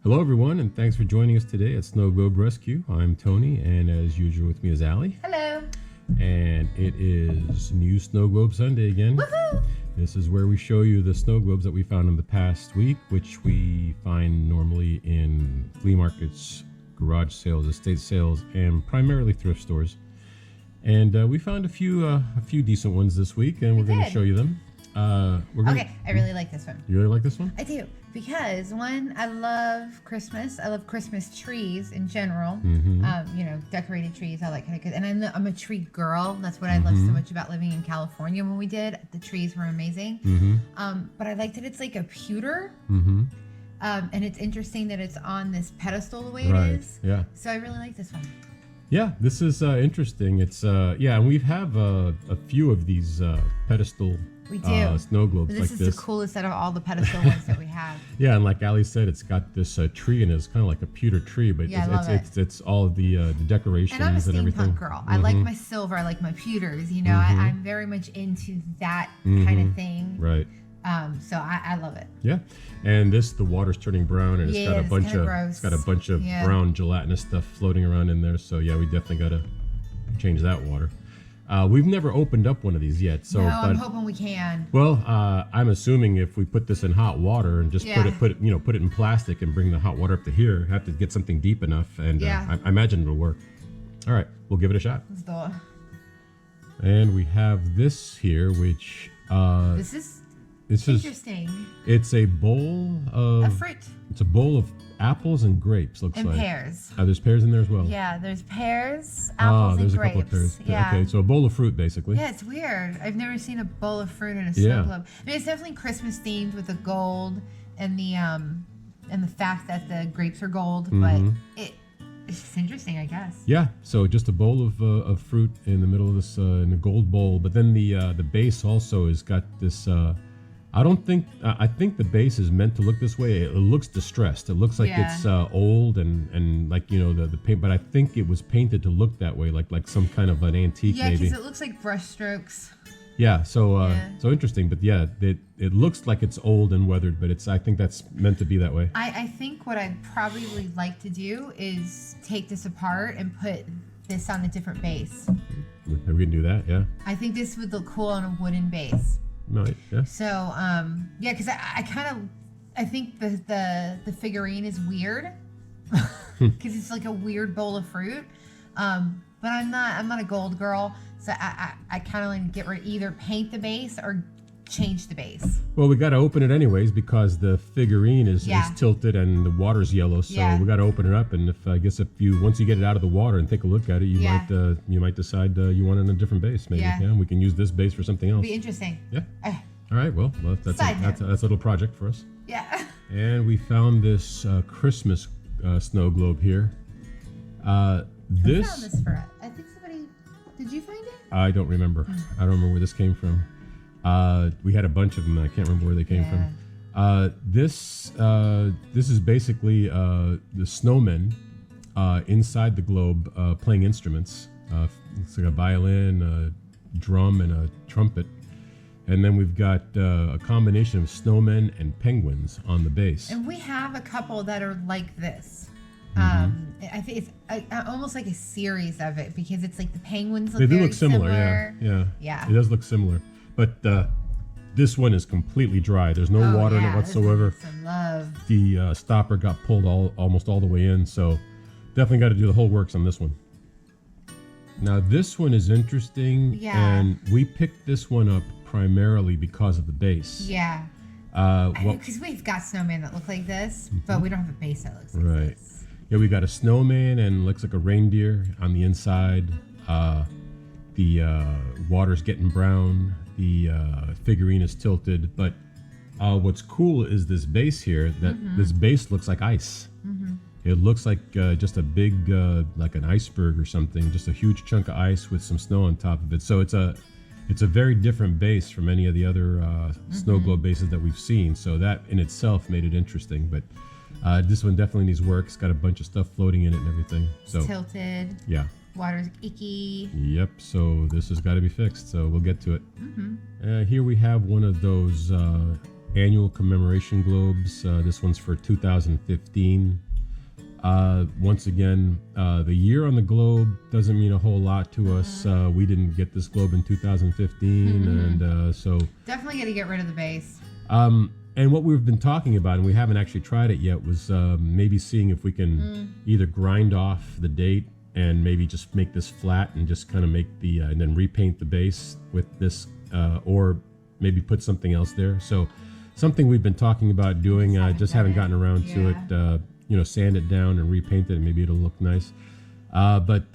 Hello, everyone, and thanks for joining us today at Snow Globe Rescue. I'm Tony, and as usual, with me is Allie. Hello. And it is New Snow Globe Sunday again. Woohoo! This is where we show you the snow globes that we found in the past week, which we find normally in flea markets, garage sales, estate sales, and primarily thrift stores. And we found a few decent ones this week, and we're going to show you them. Okay, I really like this one. You really like this one? I do, because one, I love Christmas. I love Christmas trees in general. Decorated trees, all that kind of good. And I'm a tree girl. That's what I love so much about living in California. When we did, the trees were amazing. But I like that it's like a pewter. And it's interesting that it's on this pedestal the way it is. Yeah. So I really like this one. Yeah, this is interesting. It's and we have a few of these pedestal snow globes like this. This is the coolest out of all the pedestal ones that we have. Yeah, and like Ali said, it's got this tree in it. It's kind of like a pewter tree, but it's all of the decorations and I'm a and everything. steampunk girl. I like my silver. I like my pewters. You know, I'm very much into that kind of thing. Right. So I love it. Yeah, and the water's turning brown, and it's got a bunch of brown gelatinous stuff floating around in there. So yeah, we definitely got to change that water. We've never opened up one of these yet, so I'm hoping we can. Well, I'm assuming if we put this in hot water and just put it in plastic and bring the hot water up to here, have to get something deep enough, and I imagine it'll work. All right, we'll give it a shot. Let's do it. And we have this here, which this is interesting. It's a bowl of a fruit. It's a bowl of apples and grapes. Looks like pears. There's pears in there as well. Yeah, there's pears, apples, there's and grapes. A couple of pears. Yeah. Okay, so a bowl of fruit basically. Yeah, it's weird. I've never seen a bowl of fruit in a snow globe. I mean, it's definitely Christmas themed with the gold and the fact that the grapes are gold, but it's just interesting, I guess. Yeah, so just a bowl of fruit in the middle of this in a gold bowl, but then the base also has got this. I think the base is meant to look this way. It looks distressed. It looks like it's old and like the paint, but I think it was painted to look that way, like some kind of an antique maybe. Yeah, because it looks like brush strokes. Yeah, so interesting, but yeah, it looks like it's old and weathered, but I think that's meant to be that way. I think what I'd probably like to do is take this apart and put this on a different base. We can do that, yeah. I think this would look cool on a wooden base. Right, yeah. So, because I think the figurine is weird because it's like a weird bowl of fruit. But I'm not a gold girl, so I kind of like get rid, either paint the base or change the base. Well, we got to open it anyways because the figurine is tilted and the water's yellow, so we got to open it up. And once you get it out of the water and take a look at it, you might decide you want it on a different base. Maybe we can use this base for something else. Be interesting. Yeah. All right. Well, that's a little project for us. Yeah. And we found this Christmas snow globe here. I found this for it. I think somebody. Did you find it? I don't remember. I don't remember where this came from. We had a bunch of them. I can't remember where they came from. This is basically the snowmen inside the globe playing instruments. It's like a violin, a drum, and a trumpet. And then we've got a combination of snowmen and penguins on the base. And we have a couple that are like this. I think it's almost like a series of it because it's like the penguins look very similar. Yeah. It does look similar. But this one is completely dry. There's no water in it whatsoever. Some love. The stopper got pulled almost all the way in, so definitely got to do the whole works on this one. Now this one is interesting, and we picked this one up primarily because of the base. Yeah. Because we've got snowmen that look like this, but we don't have a base that looks like this. Yeah, we got a snowman and looks like a reindeer on the inside. The water's getting brown. The figurine is tilted, but what's cool is this base here. This base looks like ice. It looks like just a big, like an iceberg or something, just a huge chunk of ice with some snow on top of it. So it's a very different base from any of the other snow globe bases that we've seen. So that in itself made it interesting. But this one definitely needs work. It's got a bunch of stuff floating in it and everything. So it's tilted. Yeah. Water's icky. Yep. So this has got to be fixed. So we'll get to it. Here we have one of those annual commemoration globes. This one's for 2015. Once again, the year on the globe doesn't mean a whole lot to us. We didn't get this globe in 2015, and so definitely got to get rid of the base. And what we've been talking about, and we haven't actually tried it yet, was maybe seeing if we can either grind off the date and maybe just make this flat and just kind of make the and then repaint the base with this, or maybe put something else there. So something we've been talking about doing, just haven't gotten around to it. Sand it down and repaint it, and maybe it'll look nice. But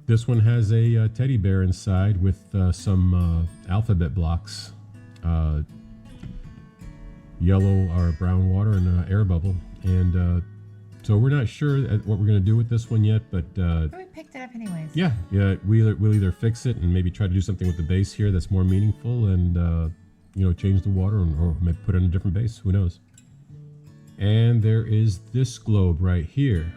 this one has a teddy bear inside with some alphabet blocks, yellow or brown water and air bubble. And so we're not sure what we're going to do with this one yet, but we picked it up anyways. Yeah, we'll either fix it and maybe try to do something with the base here that's more meaningful, and change the water, or maybe put it on a different base. Who knows? And there is this globe right here.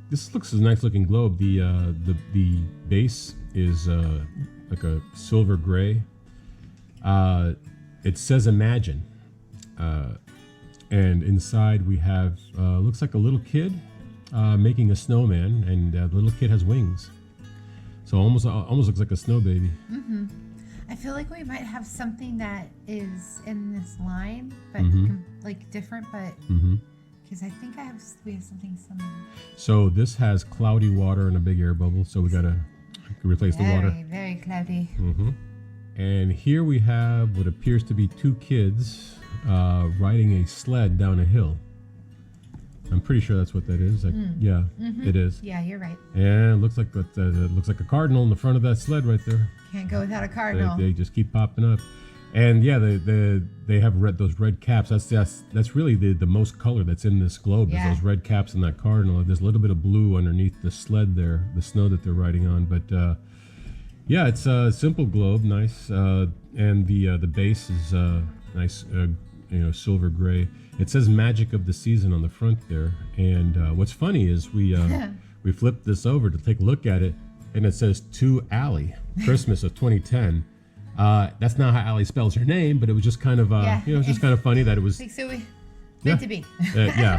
This looks a nice looking globe. The base is like a silver gray. It says Imagine. And inside we have, looks like a little kid making a snowman, and the little kid has wings. So almost looks like a snow baby. Mm-hmm. I feel like we might have something that is in this line, but like different, but because I think we have something similar. So this has cloudy water and a big air bubble, so we gotta replace the water. Very cloudy. And here we have what appears to be two kids riding a sled down a hill. I'm pretty sure that's what that is. Yeah, it is. Yeah, you're right. And it looks like a cardinal in the front of that sled right there. Can't go without a cardinal. They just keep popping up. And yeah, they have those red caps. That's really the most color that's in this globe, is those red caps and that cardinal. There's a little bit of blue underneath the sled there, the snow that they're riding on. But yeah, it's a simple globe, nice, and the base is nice, silver gray. It says Magic of the Season on the front there. And what's funny is we flipped this over to take a look at it, and it says To Allie, Christmas of 2010. That's not how Allie spells her name, but it was just kind of just kind of funny that it was meant to be.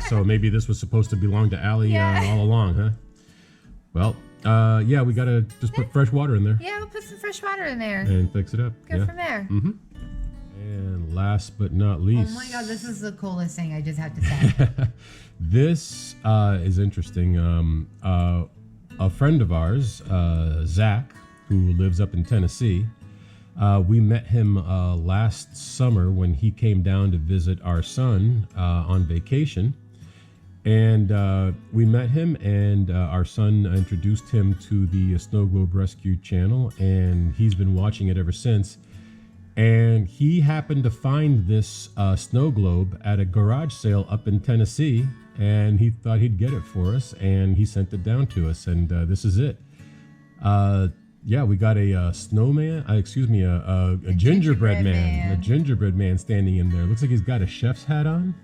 So maybe this was supposed to belong to Allie all along, huh? Well, we gotta just put fresh water in there. Yeah, we'll put some fresh water in there and fix it up. Go from there. And last but not least, oh my God, this is the coolest thing, I just have to say. This is interesting. A friend of ours, Zach, who lives up in Tennessee, we met him last summer when he came down to visit our son on vacation. And we met him, and our son introduced him to the Snow Globe Rescue channel, and he's been watching it ever since. And he happened to find this snow globe at a garage sale up in Tennessee, and he thought he'd get it for us, and he sent it down to us, and this is it. We got a snowman, a gingerbread man. A gingerbread man standing in there. Looks like he's got a chef's hat on.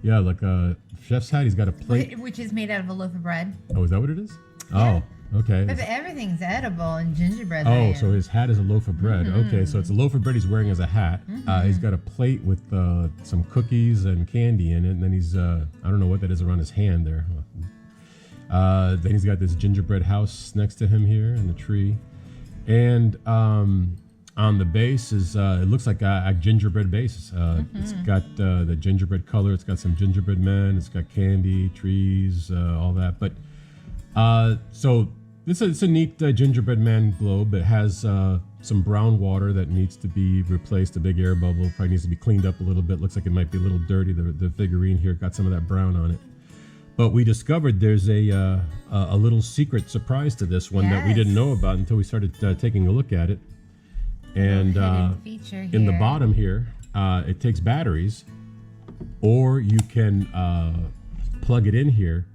Yeah, like a chef's hat. He's got a plate. Which is made out of a loaf of bread. Oh, is that what it is? Yeah. Oh, okay. But everything's edible in gingerbread man. man. So his hat is a loaf of bread. Okay, so it's a loaf of bread he's wearing as a hat. He's got a plate with some cookies and candy in it, and then he's, I don't know what that is around his hand there. Then he's got this gingerbread house next to him here in the tree. And on the base is, it looks like a gingerbread base. It's got the gingerbread color. It's got some gingerbread men. It's got candy, trees, all that. But so it's a neat gingerbread man globe. It has some brown water that needs to be replaced. A big air bubble probably needs to be cleaned up a little bit. Looks like it might be a little dirty. The figurine here got some of that brown on it. But we discovered there's a little secret surprise to this one that we didn't know about until we started taking a look at it. And in the bottom here, it takes batteries, or you can plug it in here.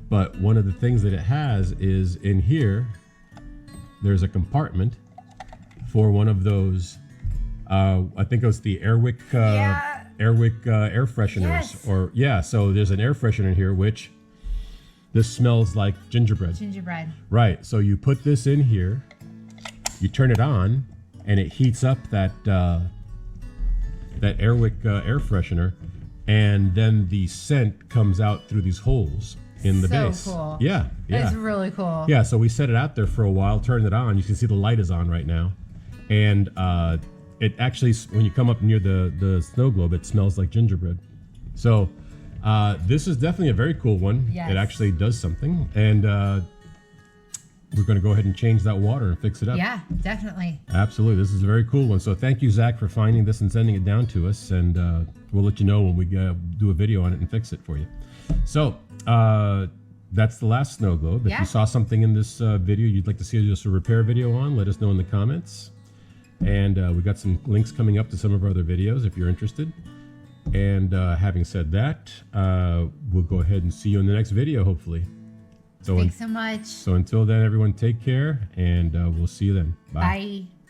But one of the things that it has is in here, there's a compartment for one of those, I think it was the Airwick air fresheners. Yes. So there's an air freshener here, which this smells like gingerbread. Right. So you put this in here, you turn it on, and it heats up that that Airwick air freshener, and then the scent comes out through these holes in the base. So cool. Yeah, yeah. It's really cool. Yeah, so we set it out there for a while, turned it on. You can see the light is on right now. And it actually, when you come up near the snow globe, it smells like gingerbread. So this is definitely a very cool one. Yes. It actually does something. And we're going to go ahead and change that water and fix it up. Yeah, definitely. Absolutely. This is a very cool one. So thank you, Zach, for finding this and sending it down to us. And we'll let you know when we do a video on it and fix it for you. So that's the last snow globe. If you saw something in this video you'd like to see just a repair video on, let us know in the comments. And we got some links coming up to some of our other videos if you're interested. And having said that, we'll go ahead and see you in the next video, hopefully. So Thanks so much. So until then, everyone, take care, and we'll see you then. Bye. Bye.